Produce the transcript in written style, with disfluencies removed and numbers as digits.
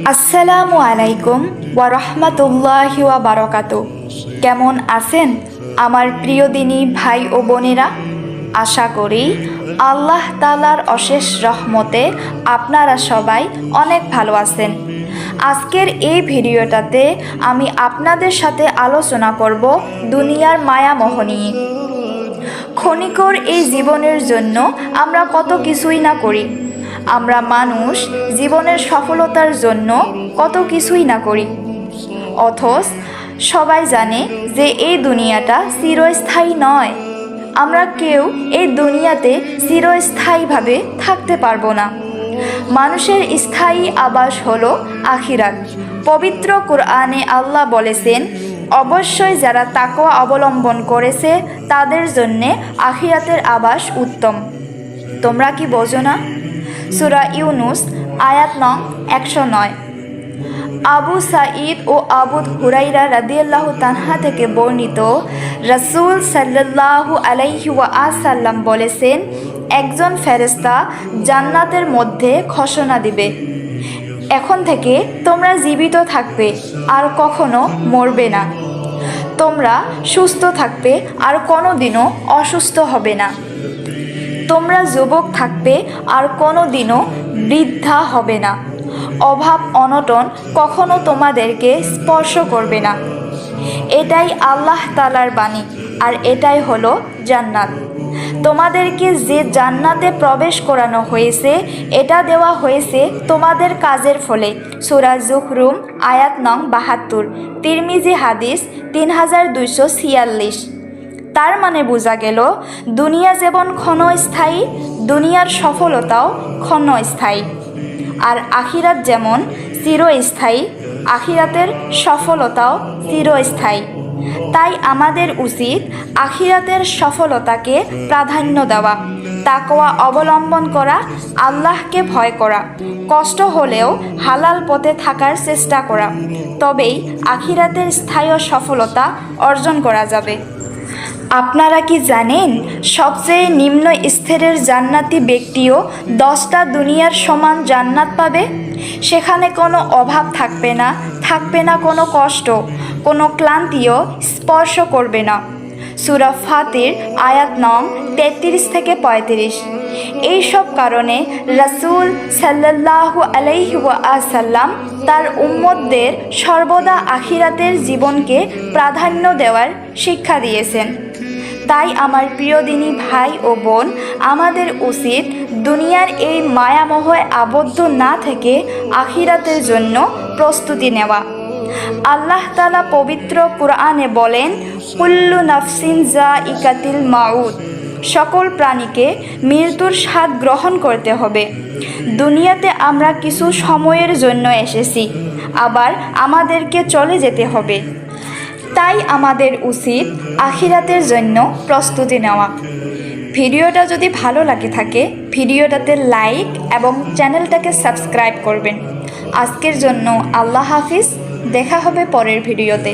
আসসালামু আলাইকুম ওয়া রাহমাতুল্লাহি ওয়া বারাকাতুহু। কেমন আছেন আমার প্রিয় দিনী ভাই ও বোনেরা? আশা করি আল্লাহ তাআলার অশেষ রহমতে আপনারা সবাই অনেক ভালো আছেন। আজকের এই ভিডিওটাতে আমি আপনাদের সাথে আলোচনা করব দুনিয়ার মায়ামোহ নিয়ে। ক্ষণিকর এই জীবনের জন্য আমরা কত কিছুই না করি। আমরা মানুষ জীবনের সফলতার জন্য কত কিছুই না করি, অথচ সবাই জানে যে এই দুনিয়াটা চিরস্থায়ী নয়। আমরা কেউ এই দুনিয়াতে চিরস্থায়ীভাবে থাকতে পারবো না। মানুষের স্থায়ী আবাস হলো আখিরাত। পবিত্র কোরআনে আল্লাহ বলেছেন, অবশ্যই যারা তাকওয়া অবলম্বন করেছে তাদের জন্যে আখিরাতের আবাস উত্তম। তোমরা কি বোঝো না? সূরা ইউনুস আয়াত নং 109। আবু সাঈদ ও আবু হুরাইরা রাদিয়াল্লাহু তাআলা থেকে বর্ণিত, রাসূল সাল্লাল্লাহু আলাইহি ওয়াসাল্লাম বলেছেন, একজন ফেরেশতা জান্নাতের মধ্যে ঘোষণা দিবে, এখন থেকে তোমরা জীবিত থাকবে আর কখনো মরবে না। তোমরা সুস্থ থাকবে আর কোনোদিনও অসুস্থ হবে না। তোমরা যুবক থাকবে আর কোনোদিনও বৃদ্ধা হবে না। অভাব অনটন কখনো তোমাদেরকে স্পর্শ করবে না। এটাই আল্লাহ তাআলার বাণী, আর এটাই হলো জান্নাত। তোমাদেরকে যে জান্নাতে প্রবেশ করানো হয়েছে এটা দেওয়া হয়েছে তোমাদের কাজের ফলে। সূরা যুখরুম আয়াত নং 72, তিরমিজি হাদিস 3246। তার মানে বোঝা গেল, দুনিয়া যেমন ক্ষণস্থায়ী, দুনিয়ার সফলতাও ক্ষণস্থায়ী। আর আখিরাত যেমন চিরস্থায়ী, আখিরাতের সফলতাও চিরস্থায়ী। তাই আমাদের উচিত আখিরাতের সফলতাকে প্রাধান্য দেওয়া, তাকওয়া অবলম্বন করা, আল্লাহকে ভয় করা, কষ্ট হলেও হালাল পথে থাকার চেষ্টা করা। তবেই আখিরাতের স্থায়ী সফলতা অর্জন করা যাবে। আপনারা কি জানেন, সবচেয়ে নিম্ন স্তরের জান্নাতি ব্যক্তিও 10টা দুনিয়ার সমান জান্নাত পাবে? সেখানে কোনো অভাব থাকবে না, থাকবে না কোনো কষ্ট, কোনো ক্লান্তিও স্পর্শ করবে না। সূরা ফাতির আয়াত নং 33 থেকে 35। এইসব কারণে রাসূল সাল্লাল্লাহু আলাইহি ওয়াসাল্লাম তার উম্মতদের সর্বদা আখিরাতের জীবনকে প্রাধান্য দেওয়ার শিক্ষা দিয়েছেন। তাই আমার প্রিয় দিনী ভাই ও বোন, আমাদের উচিত দুনিয়ার এই মায়ামোহে আবদ্ধ না থেকে আখিরাতের জন্য প্রস্তুতি নেওয়া। আল্লাহ তাআলা পবিত্র কোরআনে বলেন, কুল্লু নাফসিন যায়িকাতুল মাউত, সকল প্রাণীকে মৃত্যুর স্বাদ গ্রহণ করতে হবে। দুনিয়াতে আমরা কিছু সময়ের জন্য এসেছি, আবার আমাদেরকে চলে যেতে হবে। তাই আমাদের উচিত আখিরাতের জন্য প্রস্তুতি নেওয়া। ভিডিওটা যদি ভালো লাগে থাকে ভিডিওটাতে লাইক এবং চ্যানেলটাকে সাবস্ক্রাইব করবেন। আজকের জন্য আল্লাহ হাফিজ, দেখা হবে পরের ভিডিওতে।